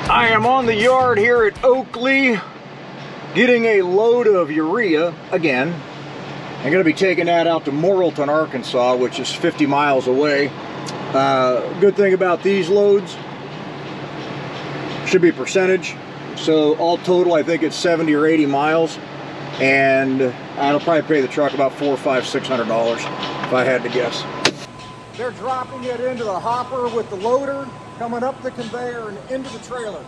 I am on the yard here at Oakley getting a load of urea again. I'm going to be taking that out to Morrilton, Arkansas, which is 50 miles away. Good thing about these loads, should be percentage. So all total, I think it's 70 or 80 miles. And I'll probably pay the truck about $400, $500, $600 if I had to guess. They're dropping it into the hopper with the loader, coming up the conveyor and into the trailer.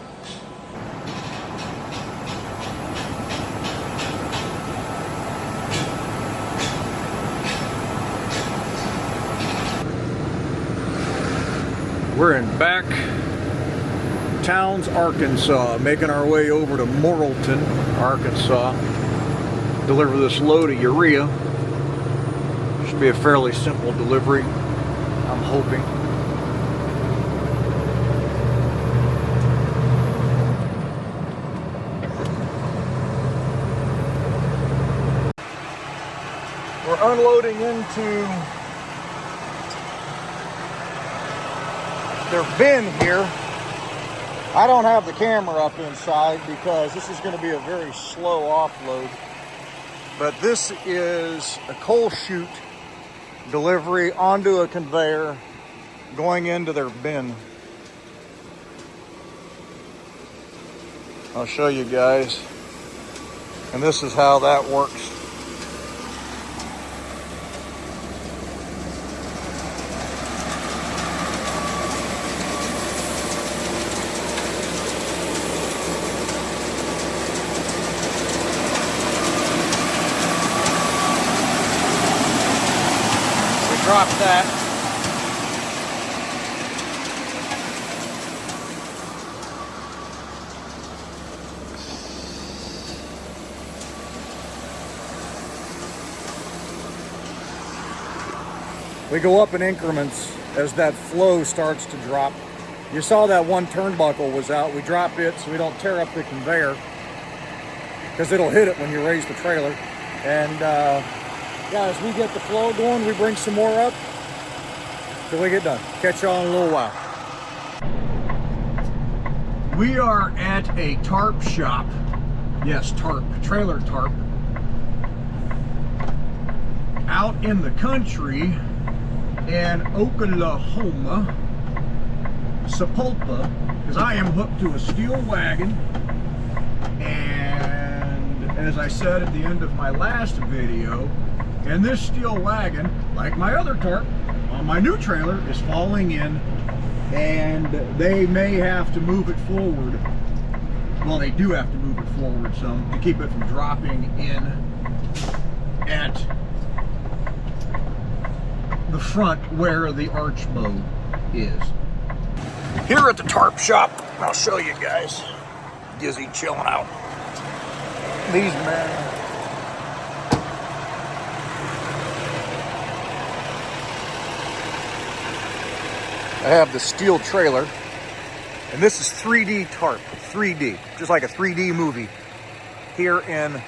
We're in Back Towns, Arkansas, making our way over to Morrilton, Arkansas. Deliver this load of urea. Should be a fairly simple delivery, I'm hoping. We're unloading into their bin here. I don't have the camera up inside because this is going to be a very slow offload. But this is a coal chute delivery onto a conveyor going into their bin. I'll show you guys. And this is how that works. Drop that. We go up in increments as that flow starts to drop. You saw that one turnbuckle was out. We drop it so we don't tear up the conveyor because it'll hit it when you raise the trailer. And yeah, as we get the flow going, we bring some more up till we get done. Catch y'all in a little while. We are at a tarp shop. Yes, tarp, trailer tarp. Out in the country in Oklahoma, Sapulpa, because I am hooked to a steel wagon. And as I said at the end of my last video, and this steel wagon, like my other tarp on my new trailer, is falling in, and they may have to move it forward. Well, they do have to move it forward some to keep it from dropping in at the front where the arch bow is. Here at the tarp shop, I'll show you guys. Gizzy chilling out. These men. I have the steel trailer, and this is 3D tarp, 3D, just like a 3D movie, here in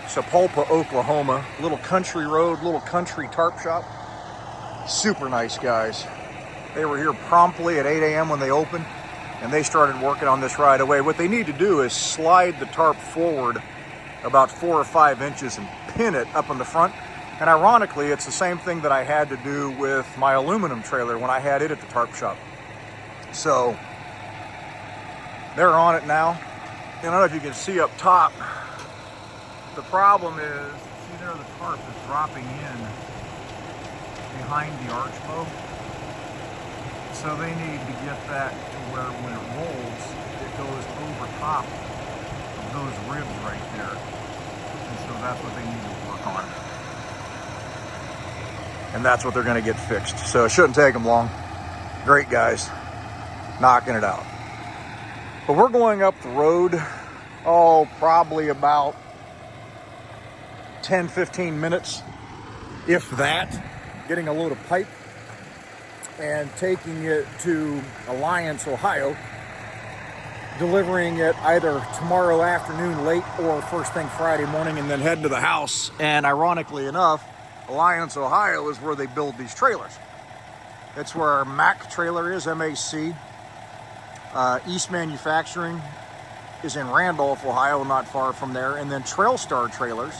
Sapulpa, Oklahoma. Little country road, little country tarp shop. Super nice guys. They were here promptly at 8 a.m. when they opened, and they started working on this right away. What they need to do is slide the tarp forward about 4 or 5 inches and pin it up in the front. And ironically, it's the same thing that I had to do with my aluminum trailer when I had it at the tarp shop. So they're on it now. I don't know if you can see up top, the problem is, see there the tarp is dropping in behind the arch bow. So they need to get that to where when it rolls, it goes over top of those ribs right there. And so that's what they need to work on. And that's what they're gonna get fixed. So it shouldn't take them long. Great guys, knocking it out. But we're going up the road, probably about 10-15 minutes, if that, getting a load of pipe and taking it to Alliance, Ohio, delivering it either tomorrow afternoon late or first thing Friday morning, and then heading to the house. And ironically enough, Alliance, Ohio is where they build these trailers. It's where our Mac trailer is, MAC. East Manufacturing is in Randolph, Ohio, not far from there. And then Trailstar trailers,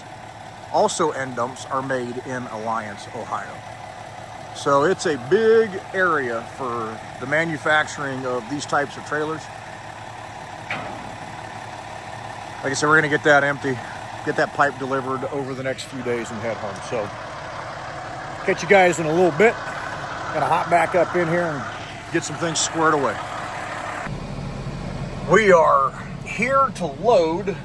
also end dumps, are made in Alliance, Ohio. So it's a big area for the manufacturing of these types of trailers. Like I said, we're gonna get that empty, get that pipe delivered over the next few days and head home. So catch you guys in a little bit. Gonna hop back up in here and get some things squared away. We are here to load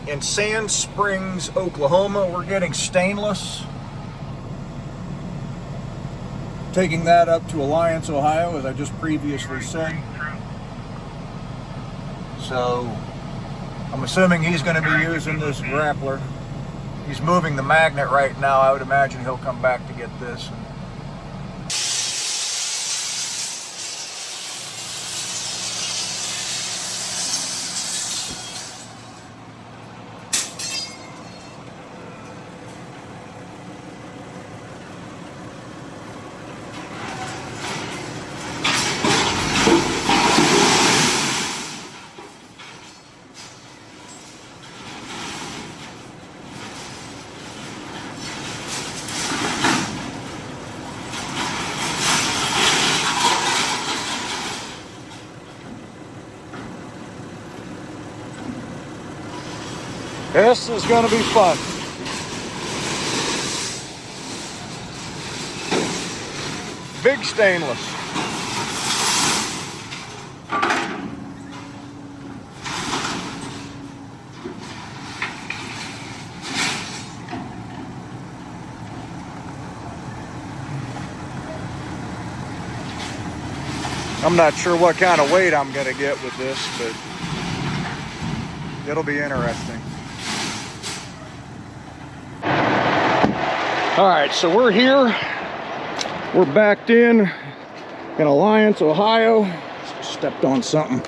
in Sand Springs, Oklahoma. We're getting stainless. Taking that up to Alliance, Ohio, as I just previously said. So I'm assuming he's going to be using this grappler. He's moving the magnet right now. I would imagine he'll come back to get this. This is going to be fun. Big stainless. I'm not sure what kind of weight I'm going to get with this, but it'll be interesting. All right, so we're here. We're backed in Alliance, Ohio. Stepped on something.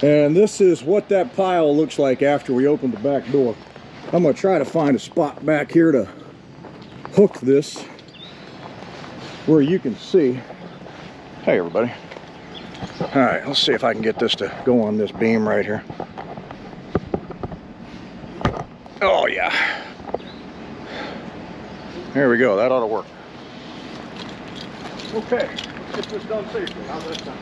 And this is what that pile looks like after we open the back door. I'm gonna try to find a spot back here to hook this where you can see. Hey everybody. All right, let's see if I can get this to go on this beam right here. Oh yeah. There we go, that ought to work. Okay, get this done safely. How's that sound?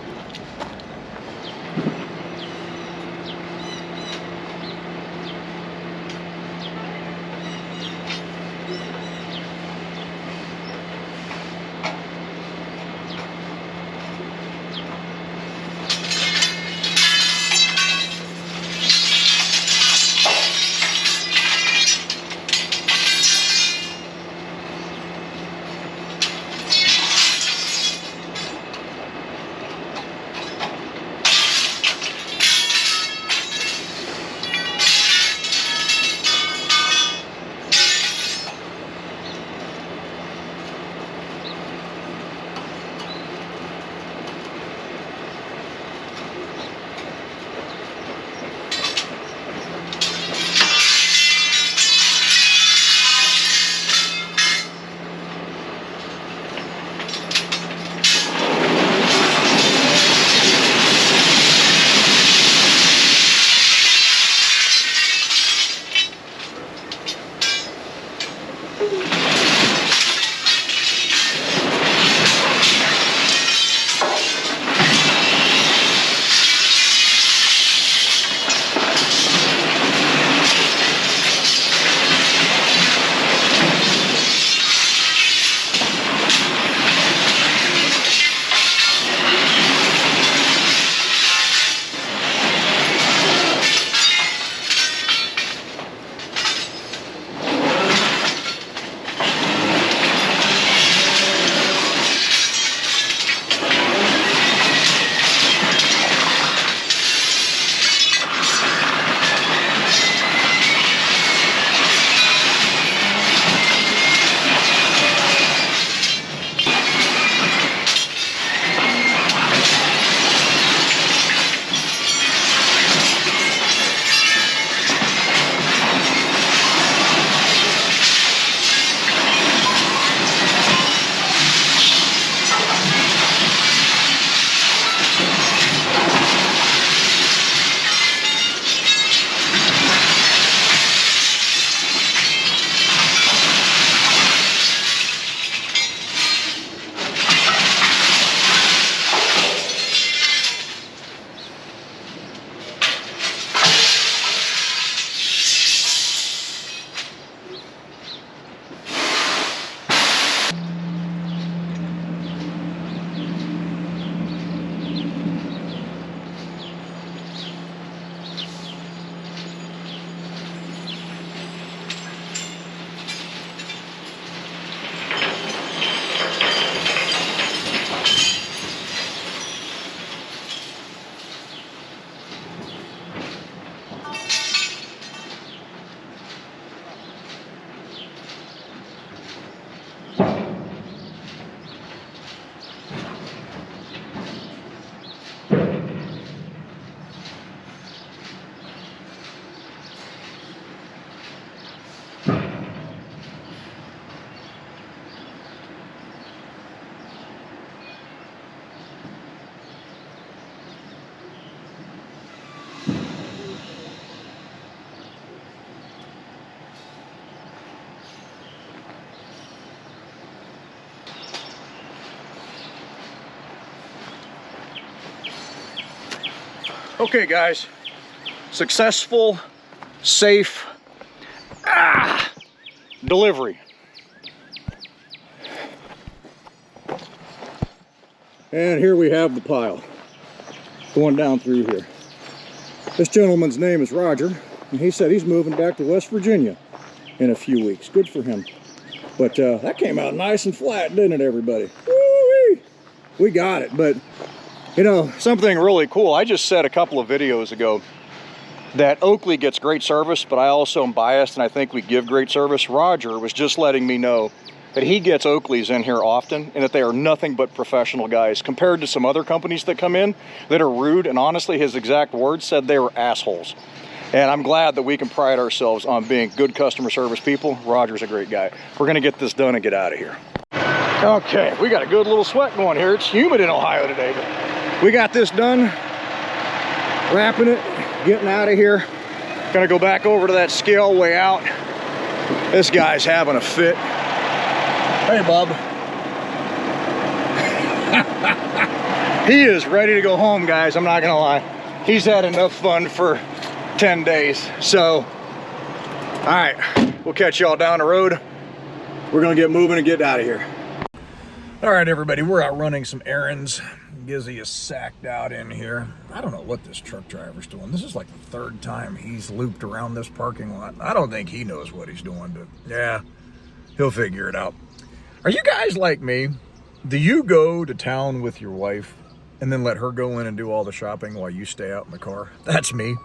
Okay, guys, successful, safe delivery. And here we have the pile going down through here. This gentleman's name is Roger, and he said he's moving back to West Virginia in a few weeks. Good for him. But that came out nice and flat, didn't it, everybody? Woo-wee! We got it. But you know, something really cool. I just said a couple of videos ago that Oakley gets great service, but I also am biased and I think we give great service. Roger was just letting me know that he gets Oakleys in here often and that they are nothing but professional guys compared to some other companies that come in that are rude, and honestly his exact words said they were assholes. And I'm glad that we can pride ourselves on being good customer service people. Roger's a great guy. We're gonna get this done and get out of here. Okay, we got a good little sweat going here. It's humid in Ohio today, but we got this done. Wrapping it, getting out of here. Gonna go back over to that scale way out. This guy's having a fit. Hey, bub. He is ready to go home, guys. I'm not gonna lie. He's had enough fun for 10 days. So, all right, we'll catch y'all down the road. We're gonna get moving and get out of here. All right, everybody, we're out running some errands. Gizzy is sacked out in here. I don't know what this truck driver's doing. This is like the third time he's looped around this parking lot. I don't think he knows what he's doing, but yeah, he'll figure it out. Are you guys like me? Do you go to town with your wife and then let her go in and do all the shopping while you stay out in the car? That's me.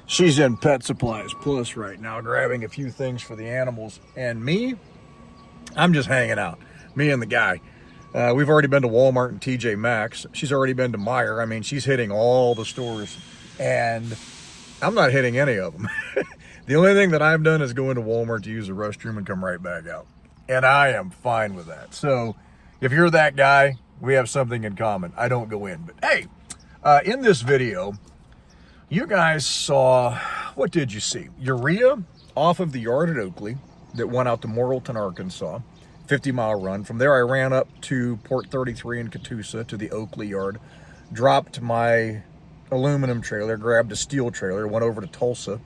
She's in Pet Supplies Plus right now, grabbing a few things for the animals. And me, I'm just hanging out. Me and the guy. We've already been to Walmart and TJ Maxx. She's already been to Meijer. I mean, she's hitting all the stores. And I'm not hitting any of them. The only thing that I've done is go into Walmart to use the restroom and come right back out. And I am fine with that. So if you're that guy, we have something in common. I don't go in. But hey, in this video, you guys saw, what did you see? Urea off of the yard at Oakley that went out to Morrilton, Arkansas. 50-mile run. From there, I ran up to Port 33 in Catoosa to the Oakley yard, dropped my aluminum trailer, grabbed a steel trailer, went over to Tulsa,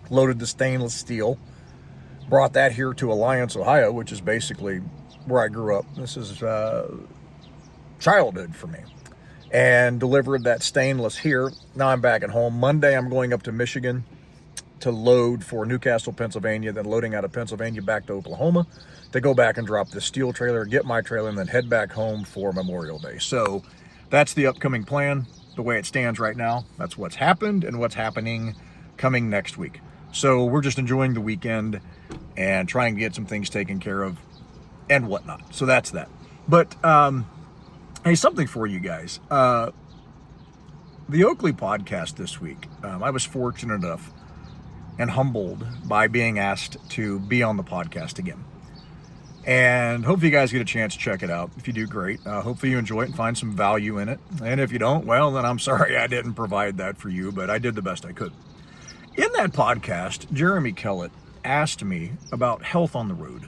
loaded the stainless steel, brought that here to Alliance, Ohio, which is basically where I grew up. This is childhood for me. And delivered that stainless here. Now I'm back at home. Monday, I'm going up to Michigan to load for Newcastle, Pennsylvania, then loading out of Pennsylvania back to Oklahoma to go back and drop the steel trailer, get my trailer, and then head back home for Memorial Day. So that's the upcoming plan. The way it stands right now, that's what's happened and what's happening coming next week. So we're just enjoying the weekend and trying to get some things taken care of and whatnot. So that's that. But hey, something for you guys. The Oakley podcast this week, I was fortunate enough and humbled by being asked to be on the podcast again. And hopefully you guys get a chance to check it out. If you do, great. Hopefully you enjoy it and find some value in it. And if you don't, well, then I'm sorry I didn't provide that for you, but I did the best I could. In that podcast, Jeremy Kellett asked me about health on the road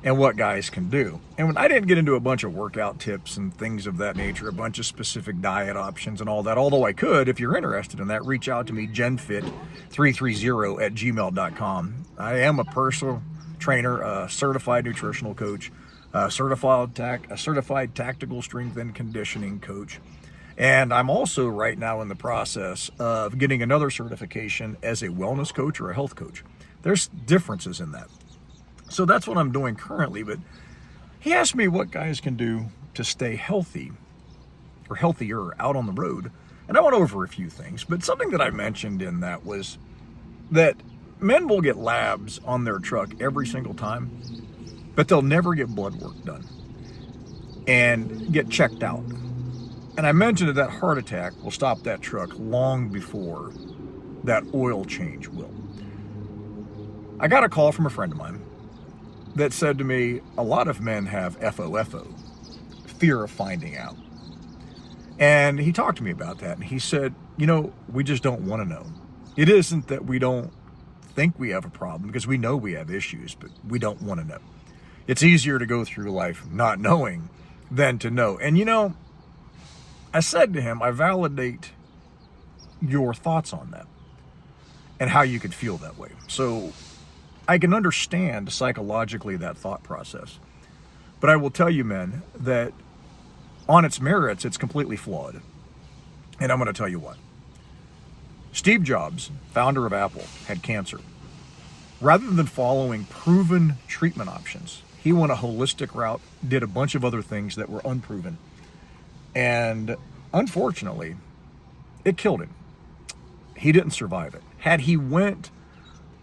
and what guys can do. And when I didn't get into a bunch of workout tips and things of that nature, a bunch of specific diet options and all that, although I could, if you're interested in that, reach out to me, genfit330@gmail.com. I am a personal trainer, a certified nutritional coach, a certified tactical strength and conditioning coach. And I'm also right now in the process of getting another certification as a wellness coach or a health coach. There's differences in that. So that's what I'm doing currently. But he asked me what guys can do to stay healthy or healthier out on the road. And I went over a few things, but something that I mentioned in that was that men will get labs on their truck every single time, but they'll never get blood work done and get checked out. And I mentioned that heart attack will stop that truck long before that oil change will. I got a call from a friend of mine that said to me, a lot of men have FOFO, fear of finding out. And he talked to me about that. And he said, you know, we just don't want to know. It isn't that we don't think we have a problem, because we know we have issues, but we don't want to know. It's easier to go through life not knowing than to know. And you know, I said to him, I validate your thoughts on that and how you could feel that way. So I can understand psychologically that thought process. But I will tell you, men, that on its merits, it's completely flawed. And I'm going to tell you what. Steve Jobs, founder of Apple, had cancer. Rather than following proven treatment options, he went a holistic route, did a bunch of other things that were unproven. And unfortunately, it killed him. He didn't survive it. Had he went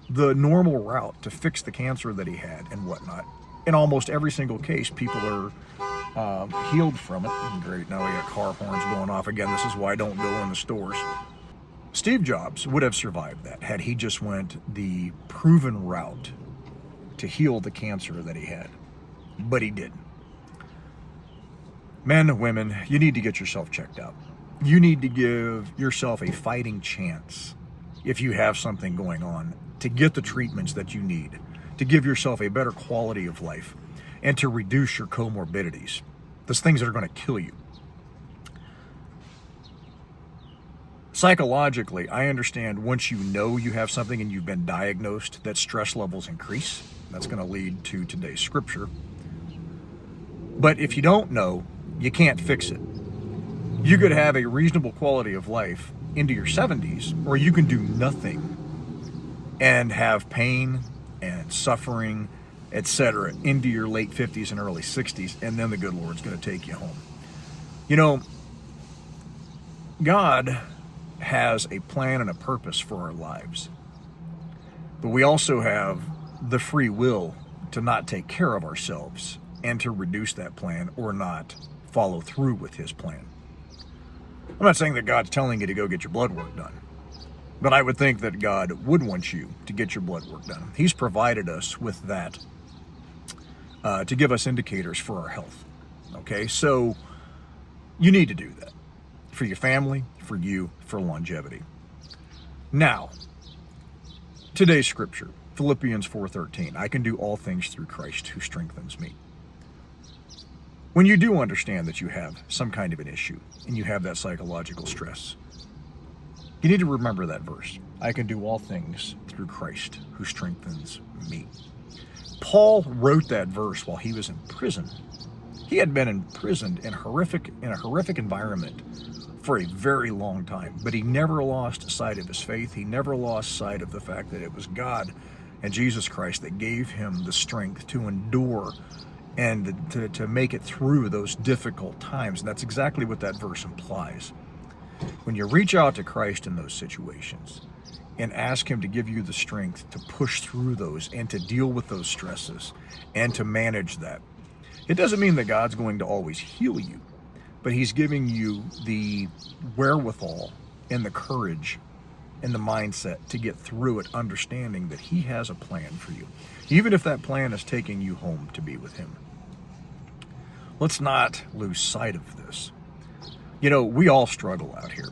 the normal route to fix the cancer that he had and whatnot, in almost every single case, people are healed from it. Great, now we got car horns going off again. This is why I don't go in the stores. Steve Jobs would have survived that had he just went the proven route to heal the cancer that he had. But he didn't. Men, women, you need to get yourself checked out. You need to give yourself a fighting chance, if you have something going on, to get the treatments that you need, to give yourself a better quality of life, and to reduce your comorbidities, those things that are going to kill you. Psychologically, I understand once you know you have something and you've been diagnosed, that stress levels increase. That's going to lead to today's scripture. But if you don't know, you can't fix it. You could have a reasonable quality of life into your 70s, or you can do nothing and have pain and suffering, etc., into your late 50s and early 60s, and then the good Lord's going to take you home. You know, God has a plan and a purpose for our lives, but we also have the free will to not take care of ourselves and to reduce that plan or not follow through with his plan. I'm not saying that God's telling you to go get your blood work done, but I would think that God would want you to get your blood work done. He's provided us with that to give us indicators for our health. Okay, so you need to do that for your family, for you, for longevity. Now, today's scripture, Philippians 4:13, I can do all things through Christ who strengthens me. When you do understand that you have some kind of an issue and you have that psychological stress, you need to remember that verse. I can do all things through Christ who strengthens me. Paul wrote that verse while he was in prison. He had been imprisoned in a horrific environment for a very long time, but he never lost sight of his faith. He never lost sight of the fact that it was God and Jesus Christ that gave him the strength to endure and to make it through those difficult times. And that's exactly what that verse implies. When you reach out to Christ in those situations and ask him to give you the strength to push through those and to deal with those stresses and to manage that, it doesn't mean that God's going to always heal you, but he's giving you the wherewithal and the courage and the mindset to get through it, understanding that he has a plan for you, even if that plan is taking you home to be with him. Let's not lose sight of this. You know, we all struggle out here.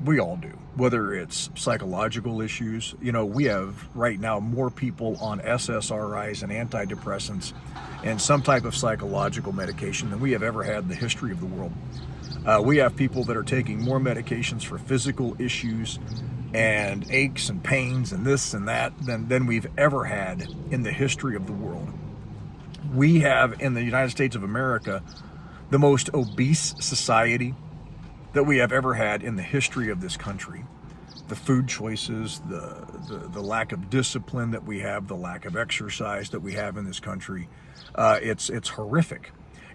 We all do. Whether it's psychological issues, you know, we have right now more people on SSRIs and antidepressants and some type of psychological medication than we have ever had in the history of the world. We have people that are taking more medications for physical issues and aches and pains and this and that than we've ever had in the history of the world. We have in the United States of America the most obese society that we have ever had in the history of this country. The food choices, the lack of discipline that we have, the lack of exercise that we have in this country, it's horrific.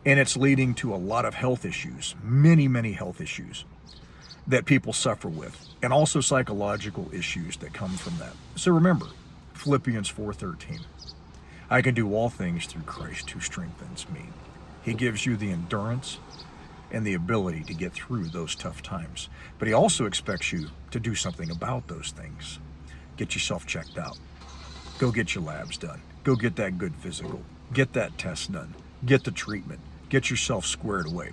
And it's leading to a lot of health issues, many health issues that people suffer with, and also psychological issues that come from that. So remember, Philippians 4:13, I can do all things through Christ who strengthens me. He gives you the endurance and the ability to get through those tough times. But he also expects you to do something about those things. Get yourself checked out. Go get your labs done. Go get that good physical. Get that test done. Get the treatment. Get yourself squared away.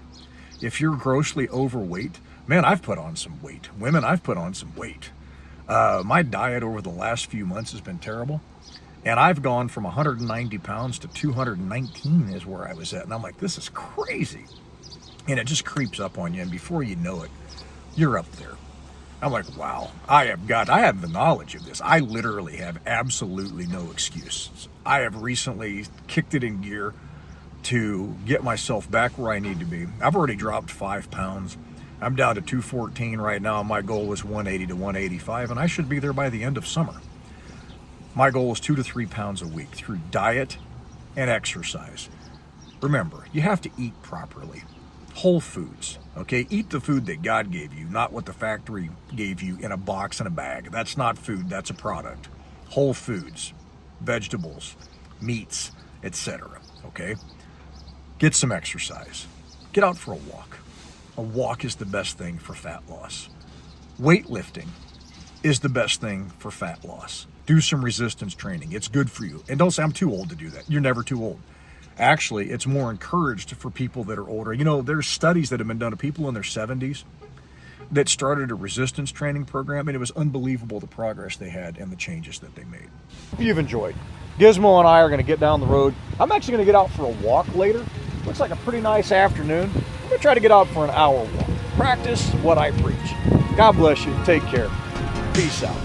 If you're grossly overweight, man, I've put on some weight. Women, I've put on some weight. My diet over the last few months has been terrible. And I've gone from 190 pounds to 219 is where I was at. And I'm like, this is crazy. And it just creeps up on you. And before you know it, you're up there. I'm like, wow, I have the knowledge of this. I literally have absolutely no excuse. I have recently kicked it in gear to get myself back where I need to be. I've already dropped 5 pounds. I'm down to 214 right now. My goal is 180 to 185, and I should be there by the end of summer. My goal is 2 to 3 pounds a week through diet and exercise. Remember, you have to eat properly. Whole foods, okay? Eat the food that God gave you, not what the factory gave you in a box and a bag. That's not food, that's a product. Whole foods, vegetables, meats, etc., okay? Get some exercise. Get out for a walk. A walk is the best thing for fat loss. Weightlifting is the best thing for fat loss. Do some resistance training. It's good for you. And don't say I'm too old to do that. You're never too old. Actually, it's more encouraged for people that are older. You know, there's studies that have been done to people in their 70s that started a resistance training program, and it was unbelievable the progress they had and the changes that they made. Hope you've enjoyed. Gizmo and I are going to get down the road. I'm actually going to get out for a walk later. Looks like a pretty nice afternoon. I'm going to try to get out for an hour walk. Practice what I preach. God bless you. Take care. Peace out.